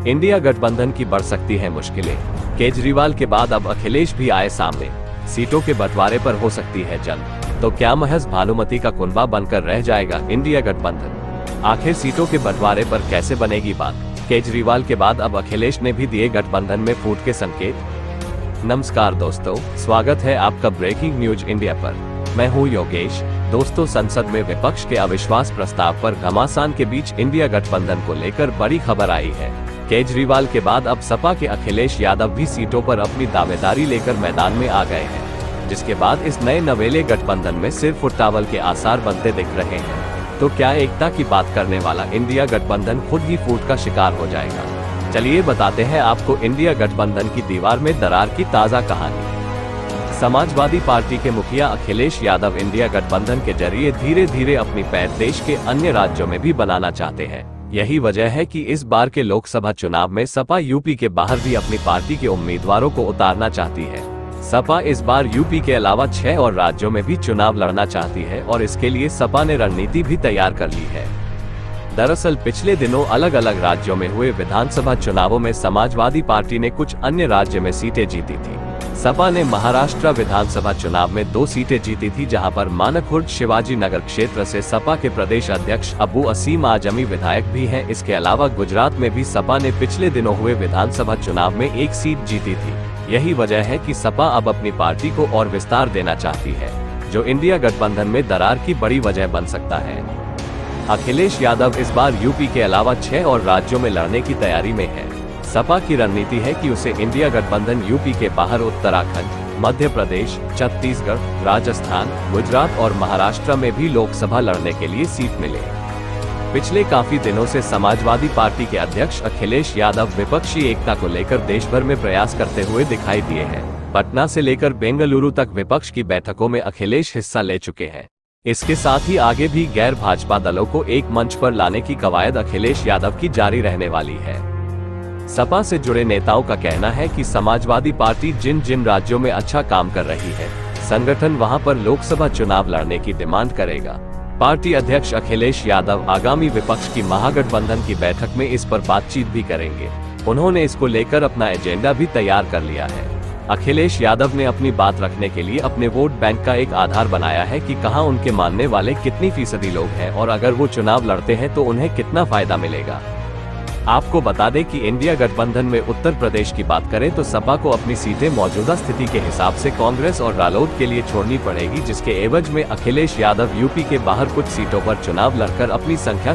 India गठबंधन की बढ़ सकती है मुश्किलें। केजरीवाल के बाद अब अखिलेश भी आए सामने। सीटों के बंटवारे पर हो सकती है जंग। तो क्या महज भानुमति का कुनबा बनकर रह जाएगा इंडिया गठबंधन? आखिर सीटों के बंटवारे पर कैसे बनेगी बात? केजरीवाल के बाद अब अखिलेश ने भी दिए गठबंधन में फूट के संकेत। नमस्कार दोस्तों, स्वागत है आपका ब्रेकिंग न्यूज इंडिया पर। मैं हूं योगेश। दोस्तों, संसद में विपक्ष के अविश्वास प्रस्ताव पर घमासान के बीच इंडिया गठबंधन को लेकर बड़ी खबर आई है। केजरीवाल के बाद अब सपा के अखिलेश यादव भी सीटों पर अपनी दावेदारी लेकर मैदान में आ गए हैं, जिसके बाद इस नए नवेले गठबंधन में सिर फुटतावल के आसार बनते दिख रहे हैं। तो क्या एकता की बात करने वाला इंडिया गठबंधन खुद ही फूट का शिकार हो जाएगा? चलिए बताते हैं आपको इंडिया गठबंधन की दीवार में दरार की ताजा कहानी। समाजवादी पार्टी के मुखिया अखिलेश यादव इंडिया गठबंधन के जरिए धीरे धीरे अपनी पैठ देश के अन्य राज्यों में भी बनाना चाहते हैं। यही वजह है कि इस बार के लोकसभा चुनाव में सपा यूपी के बाहर भी अपनी पार्टी के उम्मीदवारों को उतारना चाहती है। सपा इस बार यूपी के अलावा 6 और राज्यों में भी चुनाव लड़ना चाहती है और इसके लिए सपा ने रणनीति भी तैयार कर ली है। दरअसल पिछले दिनों अलग अलग राज्यों में हुए विधानसभा चुनावों में समाजवादी पार्टी ने कुछ अन्य राज्य में सीटें जीती थी। सपा ने महाराष्ट्र विधानसभा चुनाव में 2 सीटें जीती थी, जहां पर मानकखुर्द शिवाजी नगर क्षेत्र से सपा के प्रदेश अध्यक्ष अबू असीम आजमी विधायक भी हैं। इसके अलावा गुजरात में भी सपा ने पिछले दिनों हुए विधानसभा चुनाव में 1 सीट जीती थी। यही वजह है कि सपा अब अपनी पार्टी को और विस्तार देना चाहती है, जो इंडिया गठबंधन में दरार की बड़ी वजह बन सकता है। अखिलेश यादव इस बार यूपी के अलावा 6 और राज्यों में लड़ने की तैयारी में है। सपा की रणनीति है कि उसे इंडिया गठबंधन यूपी के बाहर उत्तराखंड, मध्य प्रदेश, छत्तीसगढ़, राजस्थान, गुजरात और महाराष्ट्र में भी लोकसभा लड़ने के लिए सीट मिले। पिछले काफी दिनों से समाजवादी पार्टी के अध्यक्ष अखिलेश यादव विपक्षी एकता को लेकर देश भर में प्रयास करते हुए दिखाई दिए हैं। पटना से लेकर बेंगलुरु तक विपक्ष की बैठकों में अखिलेश हिस्सा ले चुके हैं। इसके साथ ही आगे भी गैर भाजपा दलों को एक मंच पर लाने की कवायद अखिलेश यादव की जारी रहने वाली है। सपा से जुड़े नेताओं का कहना है कि समाजवादी पार्टी जिन जिन राज्यों में अच्छा काम कर रही है, संगठन वहां पर लोकसभा चुनाव लड़ने की डिमांड करेगा। पार्टी अध्यक्ष अखिलेश यादव आगामी विपक्ष की महागठबंधन की बैठक में इस पर बातचीत भी करेंगे। उन्होंने इसको लेकर अपना एजेंडा भी तैयार कर लिया है। अखिलेश यादव ने अपनी बात रखने के लिए अपने वोट बैंक का एक आधार बनाया है कि कहां उनके मानने वाले कितनी फीसदी लोग हैं और अगर वो चुनाव लड़ते हैं तो उन्हें कितना फायदा मिलेगा। आपको बता दें कि इंडिया गठबंधन में उत्तर प्रदेश की बात करें तो सपा को अपनी सीटें मौजूदा स्थिति के हिसाब से कांग्रेस और रालोद के लिए छोड़नी पड़ेगी, जिसके एवज में अखिलेश यादव यूपी के बाहर कुछ सीटों पर चुनाव लड़कर अपनी संख्या